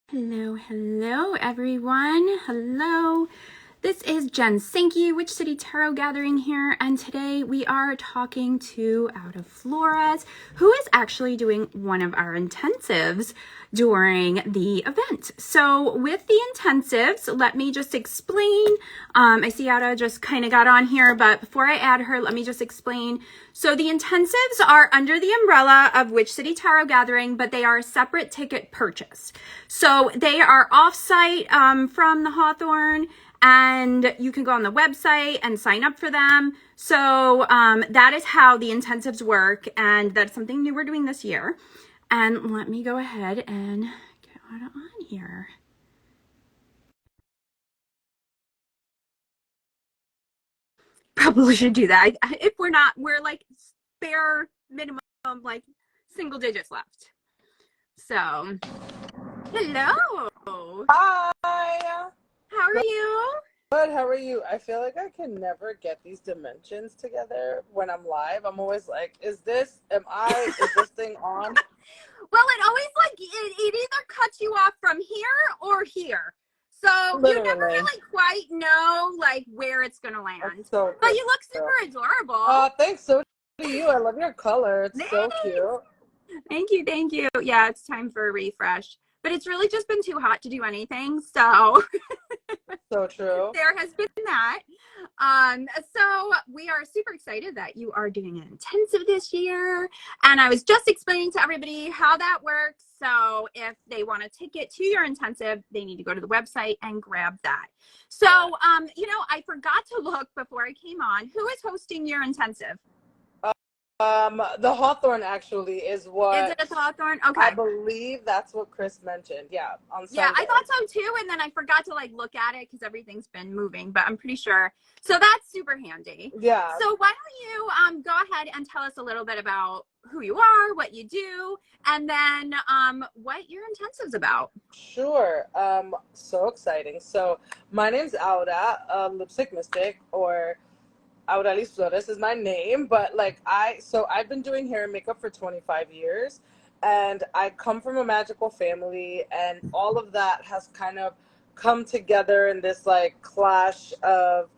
Hello everyone. Hello. This is Jen Sankey, Witch City Tarot Gathering here, and today we are talking to Out of Flores, who is actually doing one of our intensives during the event. So with the intensives, let me just explain. I see Ada just kind of got on here, but before I add her, let me just explain. So the intensives are under the umbrella of Witch City Tarot Gathering, but they are a separate ticket purchase. So they are off-site from the Hawthorne, and you can go on the website and sign up for them. So that is how the intensives work, and that's something new we're doing this year. And let me go ahead and get on here. Probably should do that. If we're not, we're like bare minimum, like single digits left. So, hello. Hi. How are you? Good. How are you? I feel like I can never get these dimensions together when I'm live. I'm always like, is this thing on? Well, it always it either cuts you off from here or here. So Literally. You never really quite know like where it's gonna land. So but you look super adorable. Thanks. So do you. I love your color. It's so cute. Thank you. Yeah, it's time for a refresh. But it's really just been too hot to do anything. So so true. There has been that. So we are super excited that you are doing an intensive this year. And I was just explaining to everybody how that works. So if they want a ticket to your intensive, they need to go to the website and grab that. So, I forgot to look before I came on. Who is hosting your intensive? The Hawthorne actually is what. Is it at the Hawthorne? Okay. I believe that's what Chris mentioned. Yeah, on Sunday. Yeah, I thought so too, and then I forgot to look at it because everything's been moving, but I'm pretty sure. So that's super handy. Yeah. So why don't you go ahead and tell us a little bit about who you are, what you do, and then what your intensive's about. Sure. So exciting. So my name's Aura, Lipstick Mystic, or Aura Flores is my name, but I've been doing hair and makeup for 25 years, and I come from a magical family, and all of that has kind of come together in this clash of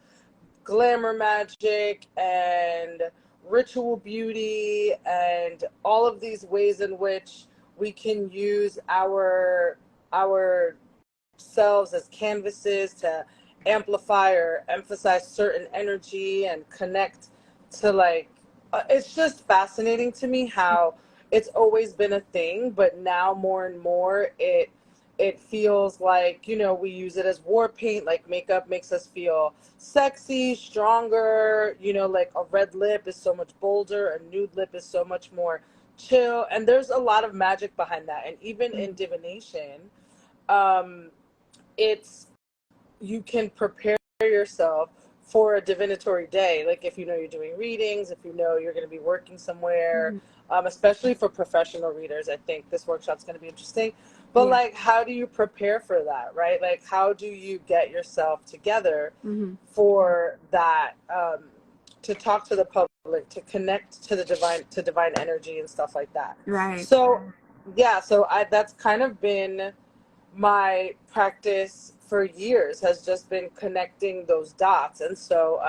glamour magic and ritual beauty and all of these ways in which we can use ourselves as canvases to amplify or emphasize certain energy and connect to it's just fascinating to me how it's always been a thing, but now more and more it feels like, we use it as war paint. Like makeup makes us feel sexy, stronger, like a red lip is so much bolder, a nude lip is so much more chill, and there's a lot of magic behind that. And even in divination, you can prepare yourself for a divinatory day. Like if you're doing readings, if you're going to be working somewhere, especially for professional readers, I think this workshop's going to be interesting. But how do you prepare for that, right? Like how do you get yourself together for that, to talk to the public, to connect to the divine energy and stuff like that. Right. So that's kind of been my practice for years, has just been connecting those dots. And so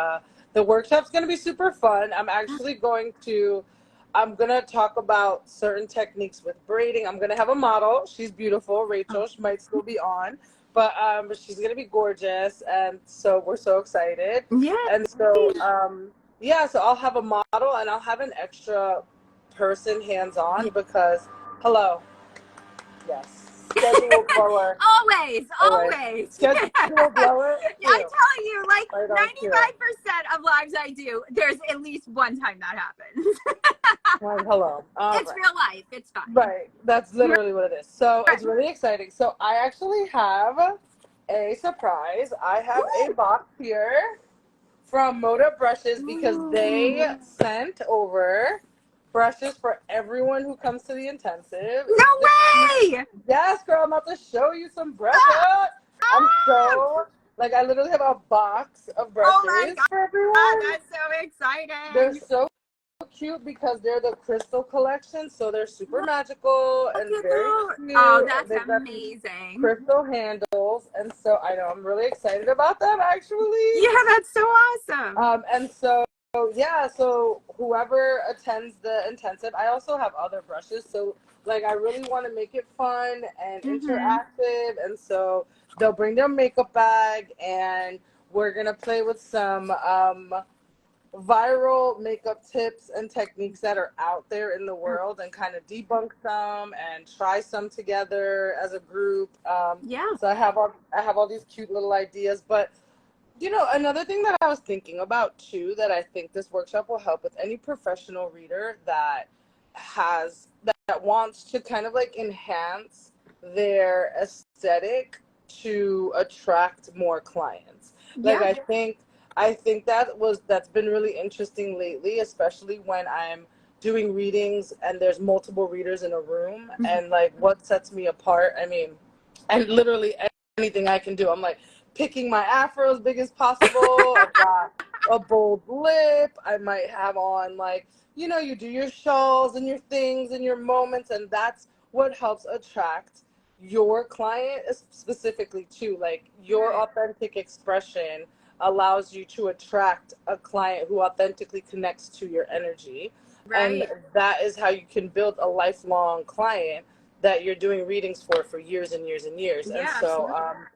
the workshop's going to be super fun. I'm going to talk about certain techniques with braiding. I'm going to have a model. She's beautiful, Rachel. She might still be on, but she's going to be gorgeous. And so we're so excited. Yeah. And so, so I'll have a model, and I'll have an extra person hands-on because, hello. Yes. Schedule blower. always. Schedule blower. Yeah, I tell you, 95% of lives I do, there's at least one time that happens. Hello. It's real life. It's fine. Right. That's literally what it is. So it's really exciting. So I actually have a surprise. I have a box here from Moda Brushes because they sent over brushes for everyone who comes to the intensive. No way! Yes, girl, I'm about to show you some brushes. I'm so, I literally have a box of brushes for everyone. That's so exciting. They're so cute because they're the crystal collection, so they're super magical Look and at very that. Oh, cute. that's They've got these amazing. crystal handles, and so I know I'm really excited about that actually. Yeah, that's so awesome. And so yeah, so whoever attends the intensive, I also have other brushes, so like I really want to make it fun and Mm-hmm. interactive, and so they'll bring their makeup bag, and we're gonna play with some viral makeup tips and techniques that are out there in the world and kind of debunk some and try some together as a group. Yeah. So I have all these cute little ideas, but another thing that I was thinking about too, that I think this workshop will help with any professional reader that wants to kind of like enhance their aesthetic to attract more clients. Like Yeah. I think that's been really interesting lately, especially when I'm doing readings and there's multiple readers in a room, Mhm. and like what sets me apart, I mean, and literally anything I can do. I'm like picking my afro as big as possible. I've got a bold lip. I might have on like, you do your shawls and your things and your moments, and that's what helps attract your client specifically too. Like your Right. authentic expression allows you to attract a client who authentically connects to your energy. And Right. that is how you can build a lifelong client that you're doing readings for years and years and years. And Yeah, so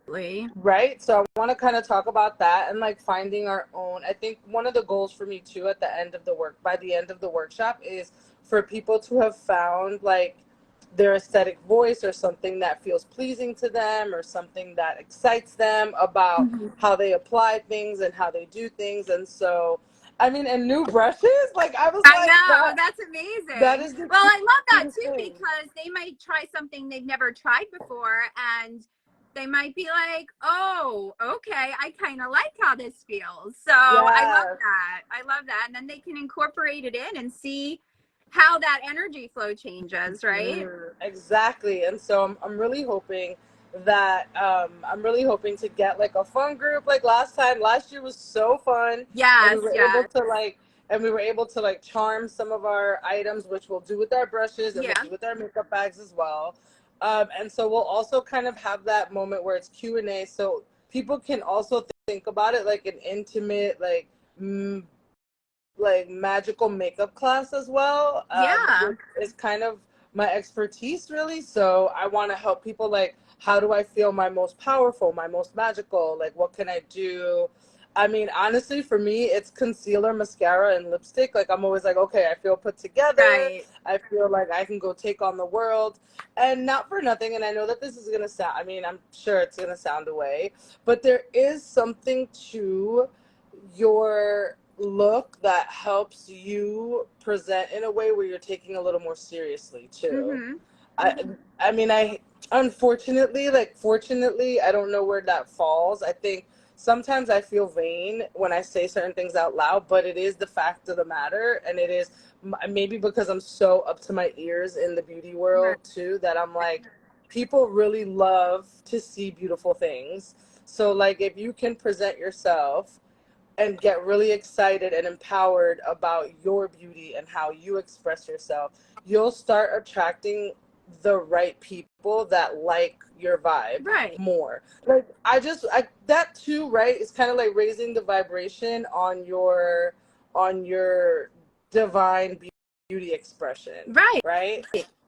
absolutely. right. So I want to kind of talk about that and like finding our own. I think one of the goals for me too at the end of by the end of the workshop is for people to have found like their aesthetic voice or something that feels pleasing to them or something that excites them about Mhm. how they apply things and how they do things. And so, I mean, and new brushes, like I was I like, know, that's that amazing. is the Well, I love that cutest too thing. because they might try something they've never tried before and they might be like, oh, okay, I kind of like how this feels. So I love Yes. that. I love that. And then they can incorporate it in and see how that energy flow changes, right? Exactly. And so I'm really hoping that I'm really hoping to get like a fun group like last time. Last year was so fun, and we Yes, were able yes. to like charm some of our items, which we'll do with our brushes and we'll Yeah, do with our makeup bags as well. And so we'll also kind of have that moment where it's Q&A, so people can also think about it like an intimate like magical makeup class as well, yeah, which is kind of my expertise really. So I want to help people like, how do I feel my most powerful, my most magical? Like, what can I do? I mean, honestly, for me, it's concealer, mascara, and lipstick. Like, I'm always like, okay, I feel put together. right, I feel like I can go take on the world. And not for nothing, and I know that this is going to sound, I mean, I'm sure it's going to sound away, but there is something to your look that helps you present in a way where you're taking a little more seriously too. mm-hmm, I I mean I unfortunately, like fortunately, I don't know where that falls. I think sometimes I feel vain when I say certain things out loud, but it is the fact of the matter, and it is maybe because I'm so up to my ears in the beauty right, world too that I'm like, people really love to see beautiful things. So like if you can present yourself and get really excited and empowered about your beauty and how you express yourself, you'll start attracting the right people that like your vibe right, more. Like that too, right? It's kind of like raising the vibration on your divine beauty expression, right. right?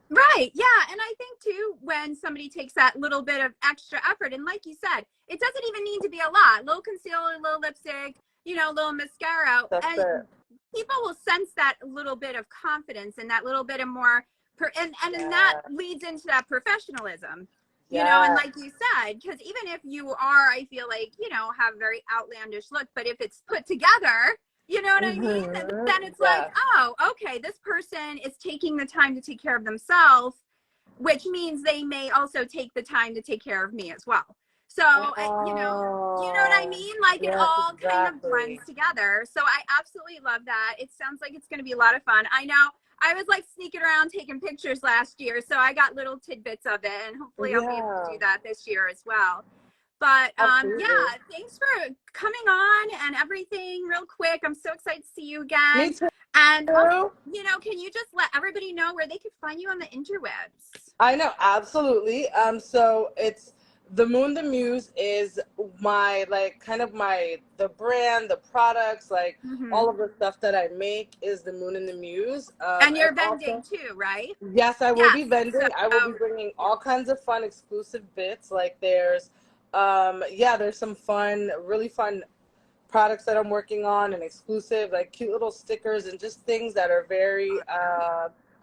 Right. Yeah. And I think too, when somebody takes that little bit of extra effort, and like you said, it doesn't even need to be a lot, little concealer, little lipstick, little mascara, That's and it. people will sense that little bit of confidence and that little bit of more, and then that Yeah. leads into that professionalism, and Yeah. like you said, because even if you are, I feel like, have a very outlandish look, but if it's put together, you know what I mean? Then it's like, Yeah. oh, okay, this person is taking the time to take care of themselves, which means they may also take the time to take care of me as well. So, what I Oh, mean? Like it yes, all kind of exactly. blends together. So I absolutely love that. It sounds like it's going to be a lot of fun. I know I was like sneaking around taking pictures last year, so I got little tidbits of it, and hopefully I'll be able to Yeah, do that this year as well. But absolutely. yeah, thanks for coming on and everything real quick. I'm so excited to see you Me again. too. And also, you. can you just let everybody know where they could find you on the interwebs? I know, absolutely. So it's the Moon the Muse is my like kind of my the brand, the products, like Mm-hmm. all of the stuff that I make is the Moon and the Muse. And And you're vending also, too, right? yes, I will Yes. be vending. I will be So, bringing yeah. all kinds of fun exclusive bits. Like there's some fun, really fun products that I'm working on and exclusive, like cute little stickers and just things that are very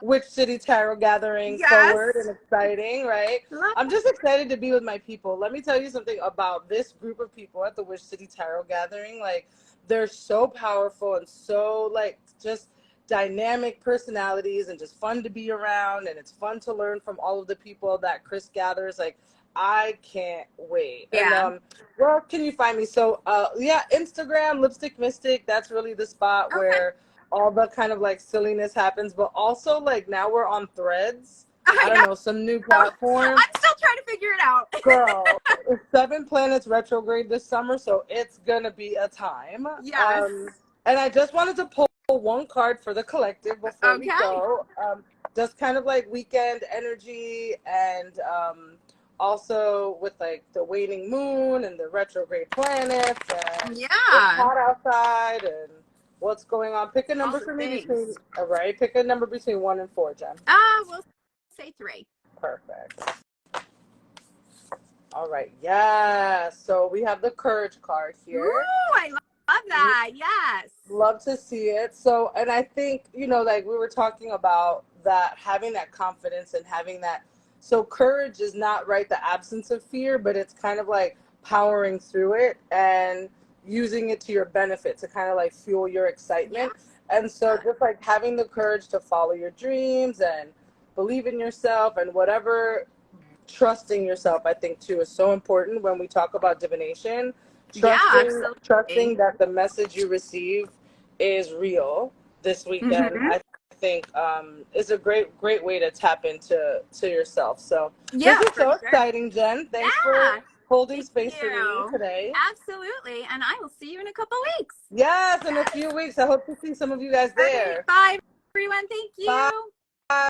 Witch City Tarot Gathering forward and Yes. exciting, right? Love I'm just excited to be with my people. Let me tell you something about this group of people at the Witch City Tarot Gathering. Like, they're so powerful and so, like, just dynamic personalities and just fun to be around. And it's fun to learn from all of the people that Chris gathers. Like, I can't wait. And Yeah. where can you find me? So, yeah, Instagram, Lipstick Mystic. That's really the spot Okay. where all the kind of like silliness happens. But also, like now we're on Threads. I I don't know. know, some new platform. I'm still trying to figure it out. Girl, it's 7 planets retrograde this summer, so it's gonna be a time. Yes. And I just wanted to pull one card for the collective before we Okay. go. Just kind of like weekend energy, and also with like the waning moon and the retrograde planets, and it's Yeah. hot outside, and what's going on. Pick a All number the for me between, things. all right, pick a number between 1 and 4, Jen. We'll say 3. Perfect. All right. Yeah. So we have the courage card Ooh, here. I love that. Yes. Love to see it. So, and I think, like we were talking about that, having that confidence and having that. So, courage is not, right, the absence of fear, but it's kind of like powering through it and using it to your benefit to kind of like fuel your Yeah. excitement. And so, just like having the courage to follow your dreams and believe in yourself and whatever, trusting yourself, I think, too, is so important when we talk about divination. Yeah, Trusting absolutely. that the message you receive is real this weekend, Mm-hmm. I think, is a great way to tap into yourself. So this Yeah, is for so sure. exciting, Jen. Thanks for Yeah. holding Thank space for me you. today. Absolutely. And I will see you in a couple weeks. Yes, in a Yes. few weeks. I hope to see some of you guys All right. there. Bye, everyone. Thank Bye. you.